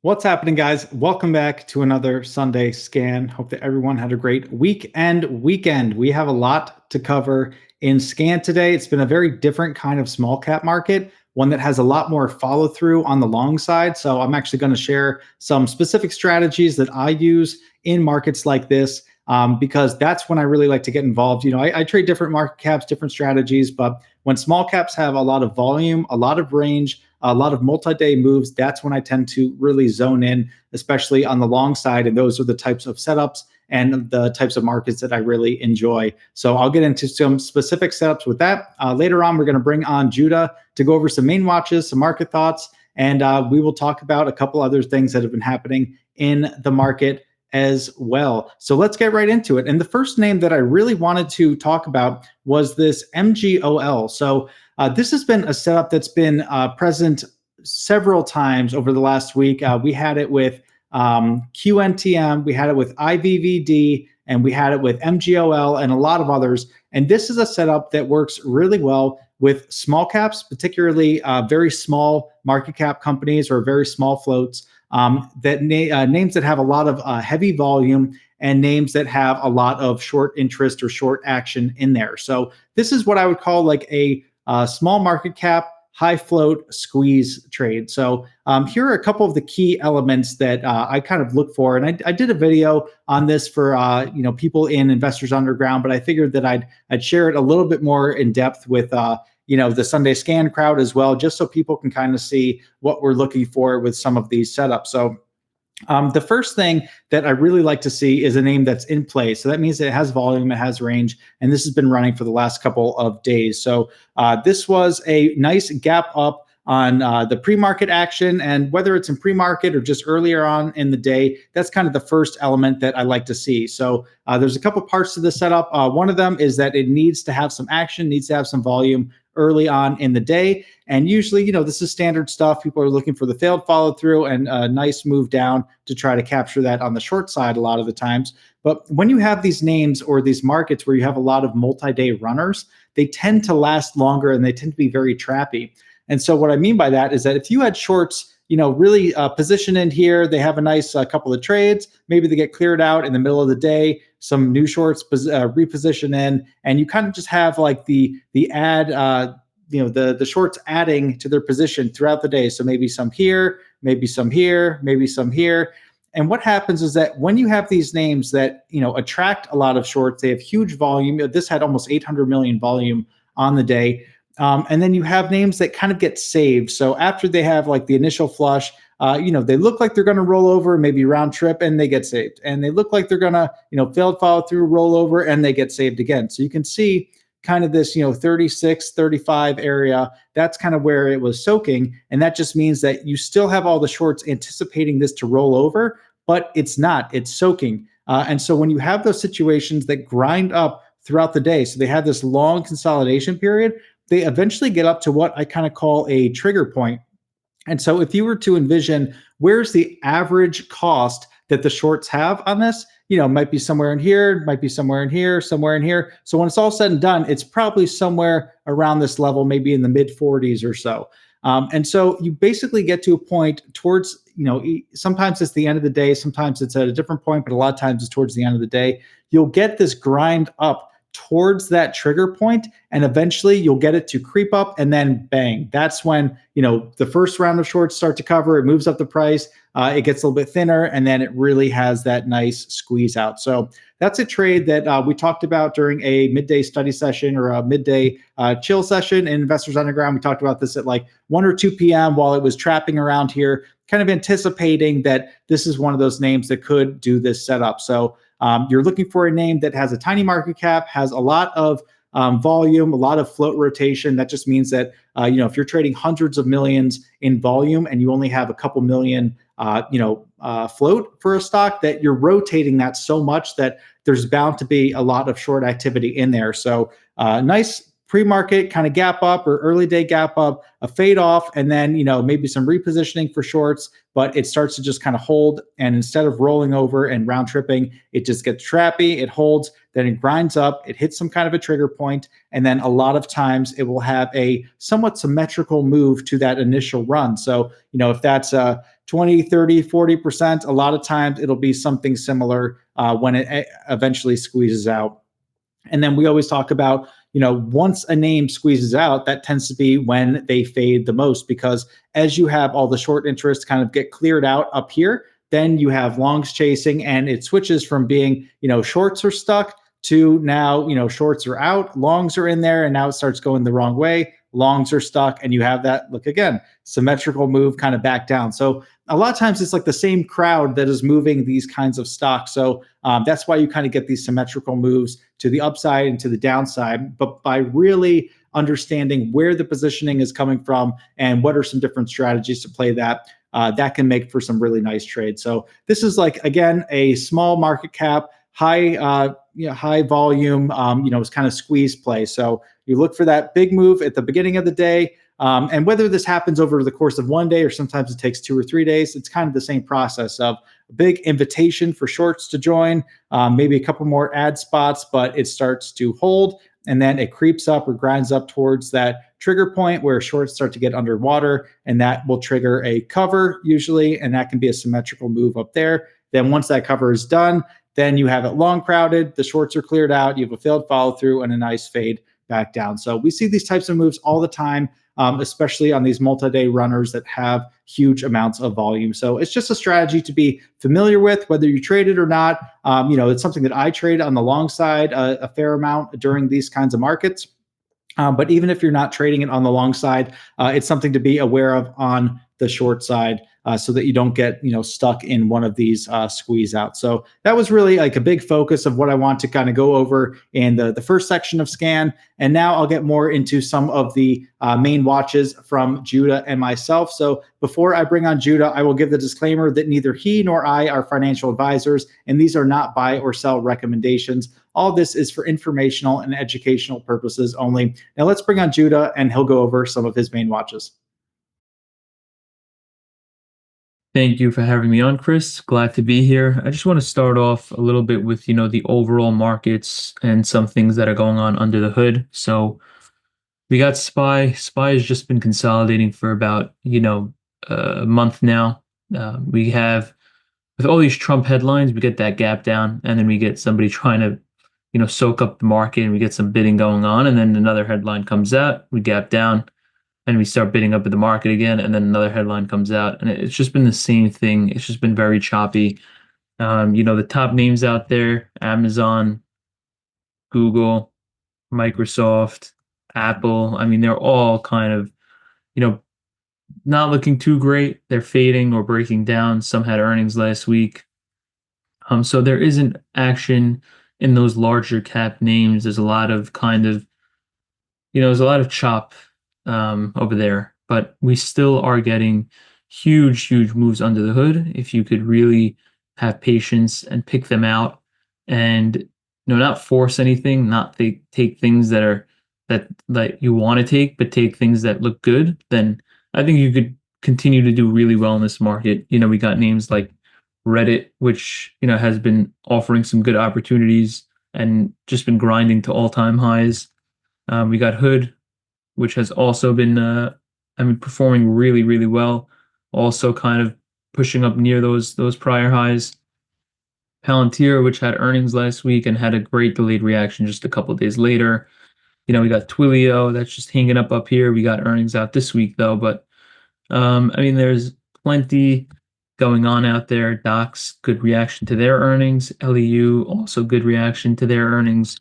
What's happening, guys? Welcome back to another Sunday scan. Hope that everyone had a great week and weekend. We have a lot to cover in scan today. It's been a very different kind of small cap market, one that has a lot more follow through on the long side. So, I'm actually going to share some specific strategies that I use in markets like this. Because that's when I really like to get involved. I trade different market caps, different strategies, but when small caps have a lot of volume, a lot of range, a lot of multi-day moves, that's when I tend to really zone in, especially on the long side. And those are the types of setups and the types of markets that I really enjoy. So I'll get into some specific setups with that. Later on, we're going to bring on Judah to go over some main watches, some market thoughts, and we will talk about a couple other things that have been happening in the market as well. So let's get right into it. And the first name that I really wanted to talk about was this MGOL. So this has been a setup that's been present several times over the last week. We had it with QNTM, we had it with IVVD, and we had it with MGOL and a lot of others. And this is a setup that works really well with small caps, particularly very small market cap companies or very small floats, names that have a lot of heavy volume and names that have a lot of short interest or short action in there. So this is what I would call like a small market cap, high float squeeze trade. So here are a couple of the key elements that I kind of look for. And I did a video on this for people in Investors Underground, but I figured that I'd share it a little bit more in depth with the Sunday Scan crowd as well, just so people can kind of see what we're looking for with some of these setups. So the first thing that I really like to see is a name that's in play. So that means it has volume, it has range, and this has been running for the last couple of days. So this was a nice gap up on the pre-market action, and whether it's in pre-market or just earlier on in the day, that's kind of the first element that I like to see. So there's a couple parts to the setup. One of them is that it needs to have some action, needs to have some volume early on in the day. And usually, this is standard stuff. People are looking for the failed follow through and a nice move down to try to capture that on the short side a lot of the times. But when you have these names or these markets where you have a lot of multi-day runners, they tend to last longer and they tend to be very trappy. And so what I mean by that is that if you had shorts, really positioned in here, they have a nice couple of trades, maybe they get cleared out in the middle of the day, some new shorts reposition in, and you kind of just have like the add, the shorts adding to their position throughout the day. So maybe some here, maybe some here, maybe some here. And what happens is that when you have these names that, attract a lot of shorts, they have huge volume. This had almost 800 million volume on the day. And then you have names that kind of get saved. So after they have like the initial flush, they look like they're going to roll over, maybe round trip, and they get saved. And they look like they're going to, failed follow through, roll over, and they get saved again. So you can see kind of this, 36, 35 area. That's kind of where it was soaking. And that just means that you still have all the shorts anticipating this to roll over, but it's not, it's soaking. And so when you have those situations that grind up throughout the day, so they have this long consolidation period, they eventually get up to what I kind of call a trigger point. And so if you were to envision where's the average cost that the shorts have on this, it might be somewhere in here, might be somewhere in here, somewhere in here. So when it's all said and done, it's probably somewhere around this level, maybe in the mid 40s or so. And so you basically get to a point towards, sometimes it's the end of the day, sometimes it's at a different point, but a lot of times it's towards the end of the day. You'll get this grind up towards that trigger point, and eventually you'll get it to creep up, and then bang, that's when the first round of shorts start to cover, it moves up the price, it gets a little bit thinner, and then it really has that nice squeeze out. So that's a trade that we talked about during a midday study session or a midday chill session in Investors Underground. We talked about this at like 1 or 2 p.m. while it was trapping around here, kind of anticipating that this is one of those names that could do this setup. So you're looking for a name that has a tiny market cap, has a lot of volume, a lot of float rotation. That just means that, if you're trading hundreds of millions in volume and you only have a couple million, float for a stock, that you're rotating that so much that there's bound to be a lot of short activity in there. So nice pre-market kind of gap up or early day gap up, a fade off, and then maybe some repositioning for shorts, but it starts to just kind of hold. And instead of rolling over and round tripping, it just gets trappy, it holds, then it grinds up, it hits some kind of a trigger point, and then a lot of times it will have a somewhat symmetrical move to that initial run. So if that's 20, 30, 40%, a lot of times it'll be something similar when it eventually squeezes out. And then we always talk about, once a name squeezes out, that tends to be when they fade the most, because as you have all the short interest kind of get cleared out up here, then you have longs chasing, and it switches from being, shorts are stuck to now, shorts are out, longs are in there, and now it starts going the wrong way. Longs are stuck, and you have that, look again, symmetrical move kind of back down. So a lot of times it's like the same crowd that is moving these kinds of stocks. So that's why you kind of get these symmetrical moves to the upside and to the downside. But by really understanding where the positioning is coming from and what are some different strategies to play that, that can make for some really nice trades. So this is like, again, a small market cap, high volume, it's kind of squeeze play. So you look for that big move at the beginning of the day. And whether this happens over the course of one day or sometimes it takes 2 or 3 days, it's kind of the same process of a big invitation for shorts to join, maybe a couple more ad spots, but it starts to hold, and then it creeps up or grinds up towards that trigger point where shorts start to get underwater, and that will trigger a cover usually, and that can be a symmetrical move up there. Then once that cover is done, then you have it long crowded, the shorts are cleared out, you have a failed follow through and a nice fade back down. So we see these types of moves all the time, especially on these multi-day runners that have huge amounts of volume. So it's just a strategy to be familiar with, whether you trade it or not. It's something that I trade on the long side a fair amount during these kinds of markets. But even if you're not trading it on the long side, it's something to be aware of on the short side, so that you don't get stuck in one of these squeeze out. So that was really like a big focus of what I want to kind of go over in the first section of Scan. And now I'll get more into some of the main watches from Judah and myself. So before I bring on Judah, I will give the disclaimer that neither he nor I are financial advisors, and these are not buy or sell recommendations. All this is for informational and educational purposes only. Now let's bring on Judah, and he'll go over some of his main watches. Thank you for having me on, Chris. Glad to be here. I just want to start off a little bit with, the overall markets and some things that are going on under the hood. So we got SPY. SPY has just been consolidating for about, a month now. We have, with all these Trump headlines, we get that gap down, and then we get somebody trying to, soak up the market, and we get some bidding going on, and then another headline comes out, we gap down, and we start bidding up at the market again, and then another headline comes out, and it's just been the same thing. It's just been very choppy. The top names out there: Amazon, Google, Microsoft, Apple. I mean, they're all kind of, you know, not looking too great. They're fading or breaking down. Some had earnings last week. So there isn't action in those larger cap names. There's a lot of there's a lot of chop over there, but we still are getting huge, huge moves under the hood. If you could really have patience and pick them out, and not force anything, not take things that you want to take, but take things that look good, then I think you could continue to do really well in this market. We got names like Reddit, which has been offering some good opportunities and just been grinding to all-time highs. We got Hood, which has also been, performing really, really well. Also, kind of pushing up near those prior highs. Palantir, which had earnings last week and had a great delayed reaction just a couple of days later. We got Twilio that's just hanging up here. We got earnings out this week though, but there's plenty going on out there. Docs, good reaction to their earnings. LEU, also good reaction to their earnings.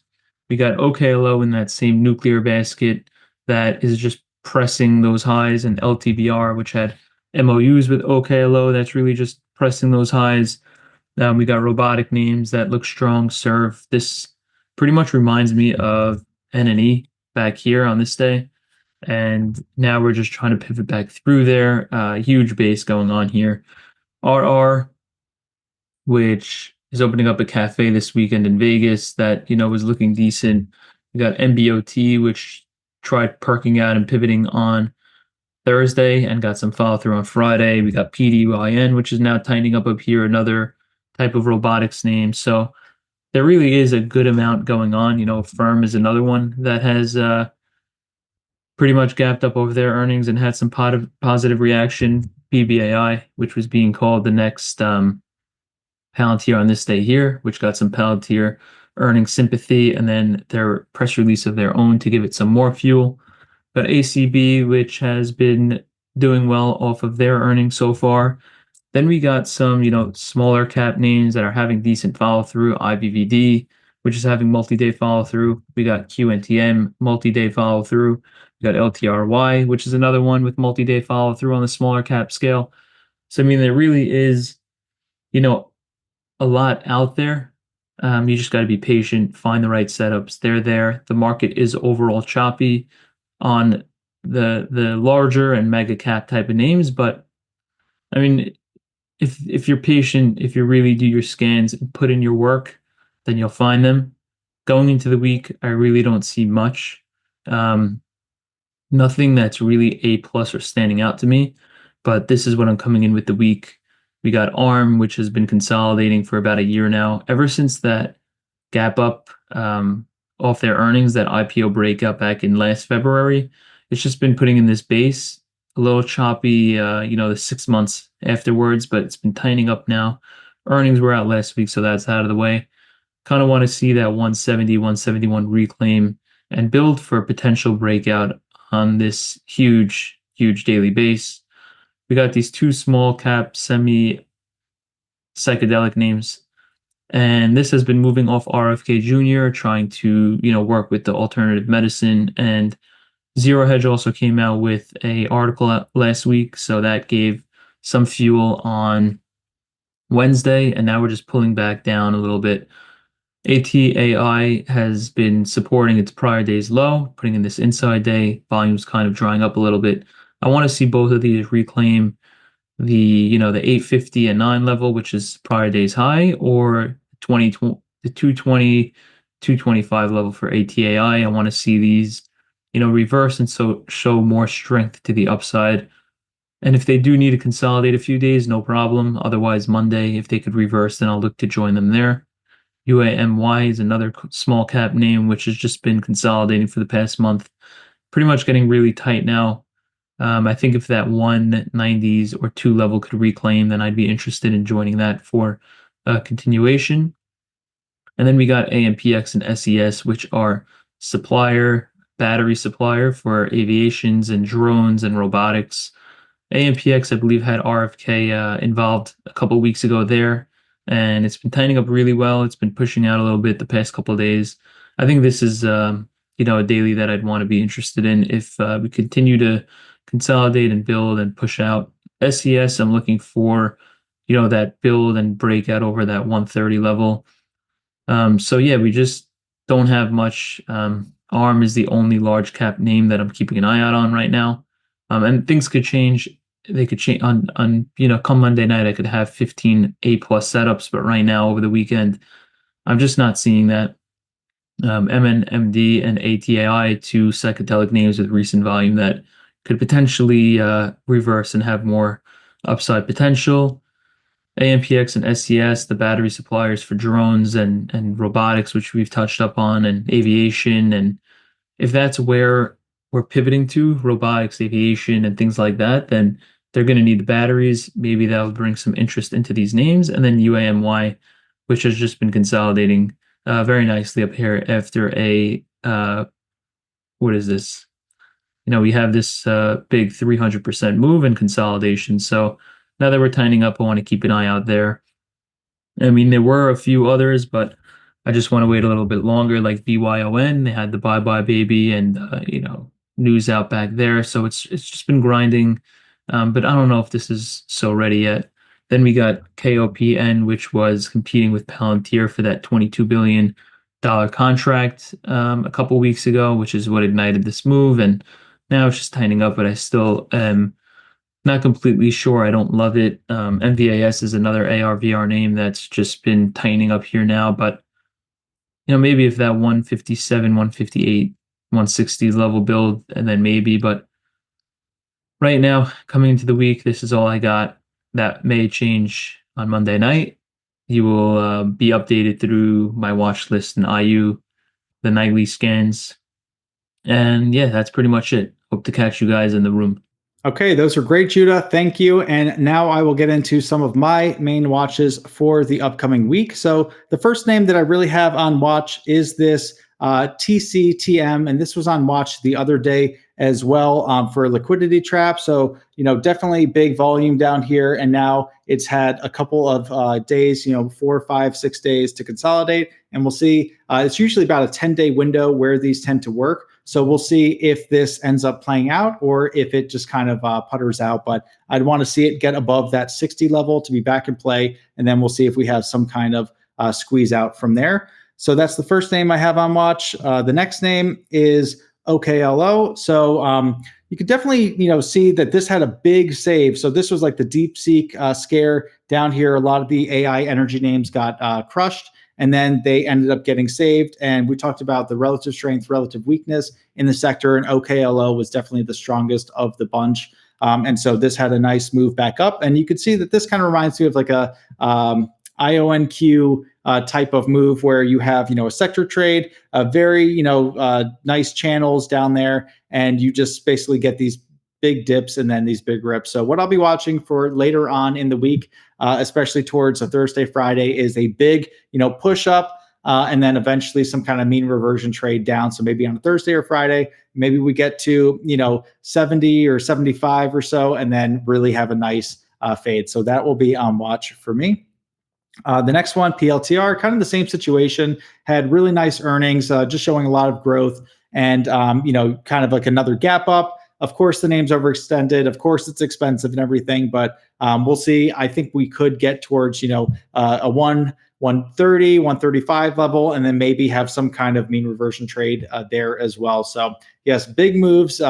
We got OKLO in that same nuclear basket that is just pressing those highs, and LTVR, which had MOUs with OKLO, that's really just pressing those highs. We got robotic names that look strong. Serve. This pretty much reminds me of NNE back here on this day. And now we're just trying to pivot back through there. Huge base going on here. RR, which is opening up a cafe this weekend in Vegas that, was looking decent. We got MBOT, which tried perking out and pivoting on Thursday and got some follow through on Friday. We got PDYN, which is now tightening up here, another type of robotics name. So there really is a good amount going on. Firm is another one that has pretty much gapped up over their earnings and had some positive reaction. PBAI, which was being called the next Palantir on this day here, which got some Palantir earning sympathy, and then their press release of their own to give it some more fuel. But ACB, which has been doing well off of their earnings so far. Then we got some, smaller cap names that are having decent follow through. IBVD, which is having multi-day follow through. We got QNTM multi-day follow through. We got LTRY, which is another one with multi-day follow through on the smaller cap scale. So I mean, there really is, a lot out there. You just got to be patient, find the right setups. They're there. The market is overall choppy on the larger and mega cap type of names, but I mean, if you're patient, if you really do your scans and put in your work, then you'll find them. Going into the week, I really don't see much. Nothing that's really A plus or standing out to me, but this is what I'm coming in with the week. We got ARM, which has been consolidating for about a year now. Ever since that gap up off their earnings, that IPO breakup back in last February, it's just been putting in this base, a little choppy, the 6 months afterwards, but it's been tightening up now. Earnings were out last week, so that's out of the way. Kind of want to see that 170, 171 reclaim and build for a potential breakout on this huge, huge daily base. We got these two small cap semi psychedelic names, and this has been moving off RFK Jr., trying to, work with the alternative medicine. And Zero Hedge also came out with a article last week, so that gave some fuel on Wednesday, and now we're just pulling back down a little bit. ATAI has been supporting its prior day's low, putting in this inside day. Volume's kind of drying up a little bit. I want to see both of these reclaim the 850 and 9 level, which is prior day's high, or the 220, 225 level for ATAI. I want to see these, reverse and so show more strength to the upside. And if they do need to consolidate a few days, no problem. Otherwise, Monday, if they could reverse, then I'll look to join them there. UAMY is another small cap name, which has just been consolidating for the past month, pretty much getting really tight now. I think if that 190s or 2 level could reclaim, then I'd be interested in joining that for continuation. And then we got AMPX and SES, which are battery supplier for aviations and drones and robotics. AMPX, I believe, had RFK involved a couple weeks ago there, and it's been tightening up really well. It's been pushing out a little bit the past couple of days. I think this is, a daily that I'd want to be interested in if we continue to consolidate and build and push out. SES, I'm looking for, that build and breakout over that 130 level. So yeah, we just don't have much. ARM is the only large cap name that I'm keeping an eye out on right now. And things could change. They could change on come Monday night. I could have 15 A plus setups, but right now over the weekend, I'm just not seeing that. MNMD and ATAI, two psychedelic names with recent volume that could potentially reverse and have more upside potential. AMPX and SES, the battery suppliers for drones and robotics, which we've touched up on, and aviation. And if that's where we're pivoting to, robotics, aviation, and things like that, then they're going to need the batteries. Maybe that'll bring some interest into these names. And then UAMY, which has just been consolidating very nicely up here after a, what is this? We have this big 300% move and consolidation. So now that we're tightening up, I want to keep an eye out there. I mean, there were a few others, but I just want to wait a little bit longer, like BYON. They had the Bye Bye Baby and, news out back there. So it's just been grinding. But I don't know if this is so ready yet. Then we got KOPN, which was competing with Palantir for that $22 billion contract a couple weeks ago, which is what ignited this move. And now it's just tightening up, but I still am not completely sure. I don't love it. MVAS is another ARVR name that's just been tightening up here now, but maybe if that 157, 158 160 level build, and then maybe. But right now, coming into the week, this is all I got. That may change on Monday night. You will be updated through my watch list and IU, the nightly scans. And yeah, that's pretty much it. Hope to catch you guys in the room. Okay, those are great, Judah. Thank you. And now I will get into some of my main watches for the upcoming week. So the first name that I really have on watch is this TCTM, and this was on watch the other day as well for a liquidity trap. So, definitely big volume down here. And now it's had a couple of days, 4, 5, 6 days to consolidate. And we'll see. It's usually about a 10-day window where these tend to work. So we'll see if this ends up playing out or if it just kind of putters out. But I'd want to see it get above that 60 level to be back in play. And then we'll see if we have some kind of squeeze out from there. So that's the first name I have on watch. The next name is OKLO. So you could definitely, see that this had a big save. So this was like the DeepSeek scare down here. A lot of the AI energy names got crushed, and then they ended up getting saved. And we talked about the relative strength, relative weakness in the sector, and OKLO was definitely the strongest of the bunch. And so this had a nice move back up. And you could see that this kind of reminds me of like a IONQ type of move where you have, a sector trade, very, nice channels down there, and you just basically get these big dips and then these big rips. So what I'll be watching for later on in the week, especially towards a Thursday, Friday, is a big, push up. And then eventually some kind of mean reversion trade down. So maybe on a Thursday or Friday, maybe we get to, 70 or 75 or so, and then really have a nice fade. So that will be on watch for me. The next one, PLTR, kind of the same situation, had really nice earnings, just showing a lot of growth and, kind of like another gap up. Of course, the name's overextended. Of course, it's expensive and everything, but we'll see. I think we could get towards, a 130, 135 level, and then maybe have some kind of mean reversion trade there as well. So yes, big moves,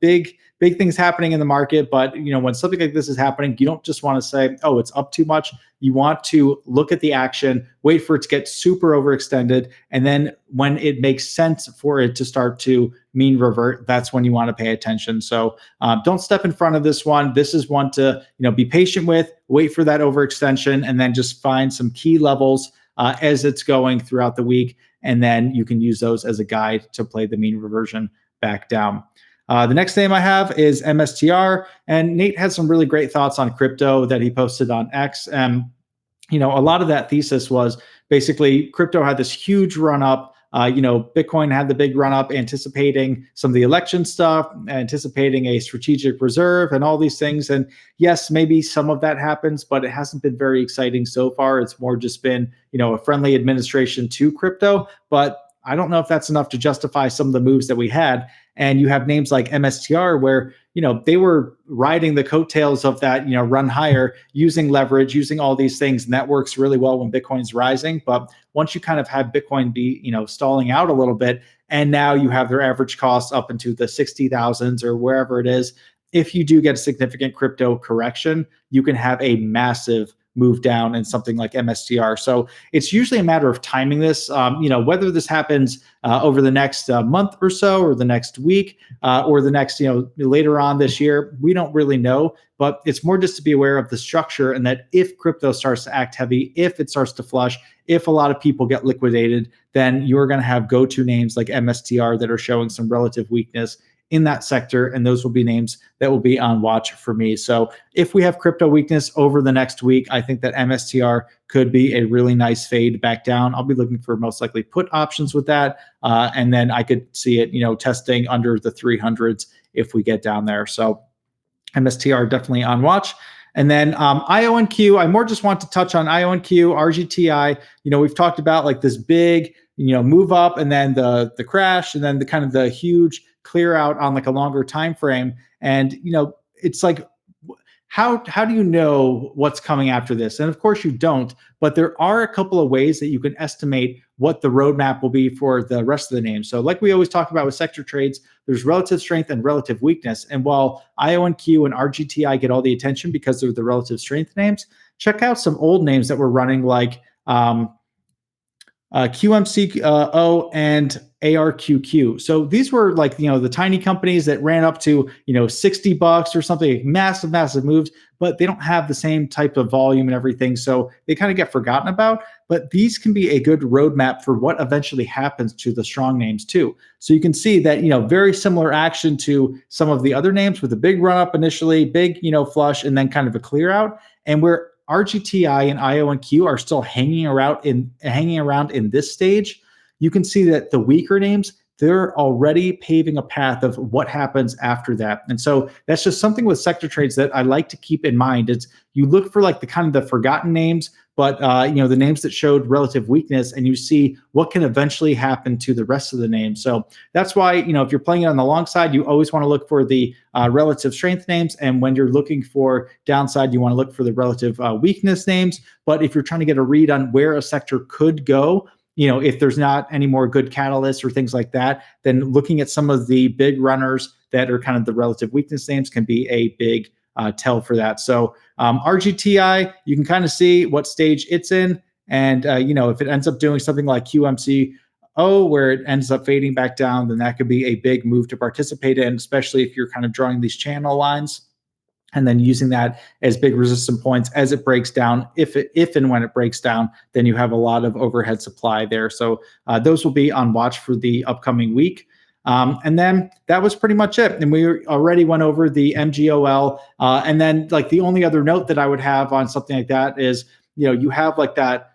big things happening in the market. But when something like this is happening, you don't just want to say, oh, it's up too much. You want to look at the action, wait for it to get super overextended, and then when it makes sense for it to start to mean revert, that's when you want to pay attention. So don't step in front of this one. This is one to be patient with, wait for that overextension, and then just find some key levels as it's going throughout the week, and then you can use those as a guide to play the mean reversion back down. The next name I have is MSTR, and Nate had some really great thoughts on crypto that he posted on X. And a lot of that thesis was basically crypto had this huge run up. Bitcoin had the big run up, anticipating some of the election stuff, anticipating a strategic reserve and all these things. And yes, maybe some of that happens, but it hasn't been very exciting so far. It's more just been, a friendly administration to crypto. But I don't know if that's enough to justify some of the moves that we had. And you have names like MSTR where, they were riding the coattails of that, run higher, using leverage, using all these things. And that works really well when Bitcoin's rising. But once you kind of have Bitcoin be, stalling out a little bit, and now you have their average costs up into the 60,000s or wherever it is, if you do get a significant crypto correction, you can have a massive move down in something like MSTR. So it's usually a matter of timing this, whether this happens over the next month or so, or the next week, or the next, later on this year, we don't really know, but it's more just to be aware of the structure, and that if crypto starts to act heavy, if it starts to flush, if a lot of people get liquidated, then you're going to have go-to names like MSTR that are showing some relative weakness in that sector, and those will be names that will be on watch for me. So if we have crypto weakness over the next week, I think that MSTR could be a really nice fade back down. I'll be looking for most likely put options with that, and then I could see it, testing under the 300s if we get down there. So MSTR definitely on watch. And then IONQ, I more just want to touch on IONQ, RGTI. We've talked about like this big, move up, and then the crash, and then the kind of the huge clear out on like a longer time frame. And it's like, how do you know what's coming after this? And of course you don't, but there are a couple of ways that you can estimate what the roadmap will be for the rest of the names. So like we always talk about with sector trades, there's relative strength and relative weakness. And while IONQ and RGTI get all the attention because they're the relative strength names, check out some old names that were running like QMCO and ARQQ. So these were like, the tiny companies that ran up to, $60 or something, like massive, massive moves, but they don't have the same type of volume and everything. So they kind of get forgotten about. But these can be a good roadmap for what eventually happens to the strong names too. So you can see that, very similar action to some of the other names with a big run up initially, big, flush, and then kind of a clear out. And where RGTI and IO and Q are still hanging around in this stage, you can see that the weaker names, they're already paving a path of what happens after that. And so that's just something with sector trades that I like to keep in mind. It's you look for like the kind of the forgotten names, but the names that showed relative weakness, and you see what can eventually happen to the rest of the names. So that's why, if you're playing it on the long side, you always want to look for the relative strength names, and when you're looking for downside, you want to look for the relative weakness names. But if you're trying to get a read on where a sector could go, if there's not any more good catalysts or things like that, then looking at some of the big runners that are kind of the relative weakness names can be a big tell for that. So RGTI, you can kind of see what stage it's in. And, if it ends up doing something like QMCO, where it ends up fading back down, then that could be a big move to participate in, especially if you're kind of drawing these channel lines and then using that as big resistance points as it breaks down. If and when it breaks down, then you have a lot of overhead supply there. So those will be on watch for the upcoming week. And then that was pretty much it. And we already went over the MGOL. And then like the only other note that I would have on something like that is, you have like that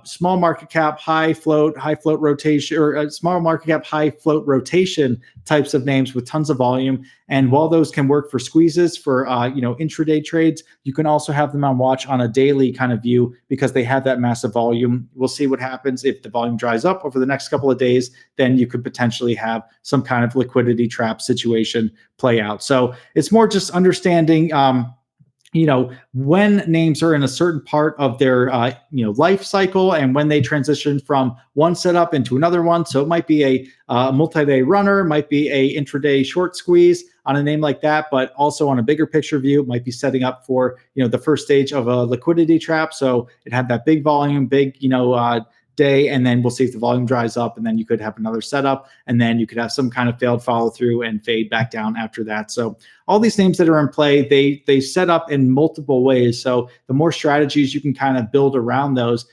small market cap, high float rotation, or small market cap, high float rotation types of names with tons of volume. And while those can work for squeezes for intraday trades, you can also have them on watch on a daily kind of view because they have that massive volume. We'll see what happens if the volume dries up over the next couple of days. Then you could potentially have some kind of liquidity trap situation play out. So it's more just understanding when names are in a certain part of their life cycle and when they transition from one setup into another one. So it might be a multi-day runner, might be a intraday short squeeze on a name like that, but also on a bigger picture view, it might be setting up for the first stage of a liquidity trap. So it had that big volume, big day, and then we'll see if the volume dries up, and then you could have another setup, and then you could have some kind of failed follow through and fade back down after that. So all these names that are in play, they set up in multiple ways. So the more strategies you can kind of build around those,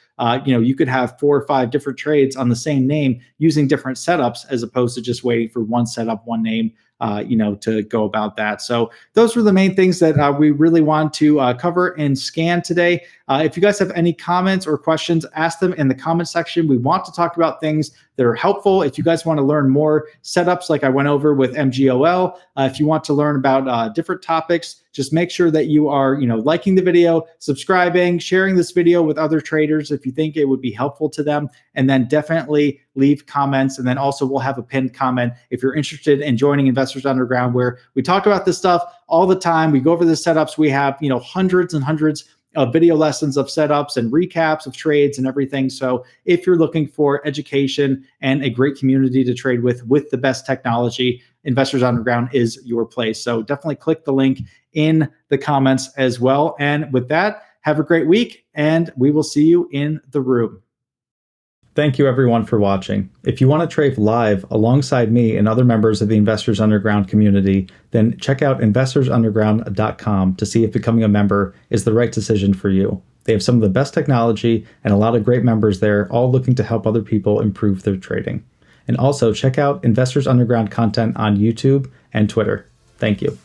you could have 4 or 5 different trades on the same name using different setups as opposed to just waiting for one setup, one name, to go about that. So those were the main things that we really want to cover in Scan today. If you guys have any comments or questions, ask them in the comment section. We want to talk about things that are helpful. If you guys want to learn more setups like I went over with MGOL, if you want to learn about different topics, just make sure that you are liking the video, subscribing, sharing this video with other traders if you think it would be helpful to them, and then definitely leave comments. And then also we'll have a pinned comment if you're interested in joining Investors Underground, where we talk about this stuff all the time. We go over the setups. We have hundreds and hundreds of video lessons of setups and recaps of trades and everything. So if you're looking for education and a great community to trade with the best technology, Investors Underground is your place. So definitely click the link in the comments as well. And with that, have a great week, and we will see you in the room. Thank you everyone for watching. If you want to trade live alongside me and other members of the Investors Underground community, then check out investorsunderground.com to see if becoming a member is the right decision for you. They have some of the best technology and a lot of great members there, all looking to help other people improve their trading. And also check out Investors Underground content on YouTube and Twitter. Thank you.